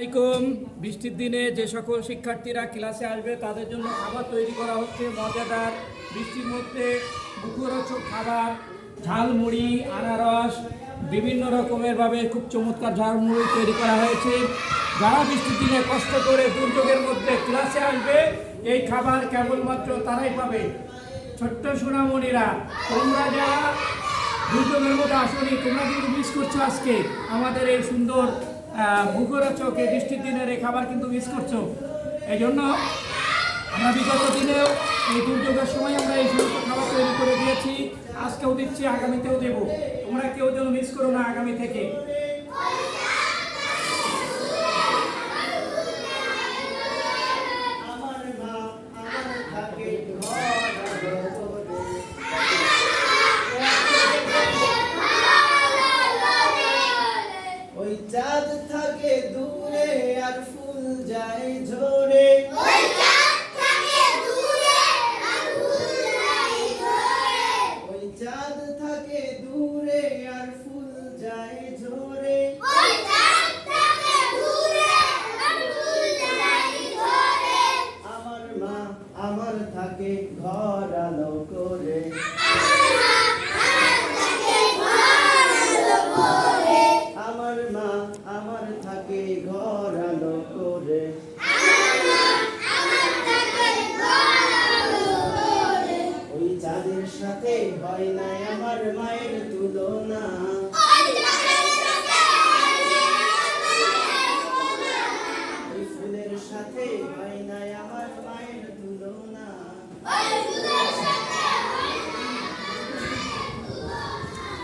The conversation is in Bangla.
আসসালামাইকুম। বৃষ্টির দিনে যে সকল শিক্ষার্থীরা ক্লাসে আসবে তাদের জন্য খাবার তৈরি করা হচ্ছে মজাদার। বৃষ্টির মধ্যে মুখরোচক খাবার, ঝালমুড়ি, আনারস, বিভিন্ন রকমের ভাবে খুব চমৎকার ঝালমুড়ি তৈরি করা হয়েছে। যারা বৃষ্টির দিনে কষ্ট করে দুর্যোগের মধ্যে ক্লাসে আসবে এই খাবার কেবলমাত্র তারাই পাবে। ছোট্ট সোনামণিরা, তোমরা যারা দুর্যোগের মধ্যে আসনি, তোমরা কিন্তু মিস করছো আজকে আমাদের এই সুন্দর মুখরোচক এই বৃষ্টির দিনের এই খাবার কিন্তু মিস করছো। এই জন্য আমরা বিগত দিনেও এই দুর্যোগের সময় আমরা এই সমস্ত খাবার তৈরি করে দিয়েছি, আজকেও দিচ্ছি, আগামীতেও দেবো। তোমরা কেউ যেন মিস করো না আগামী থেকে। চাঁদ থাকে দূরে আর ফুল যায় ঝরে।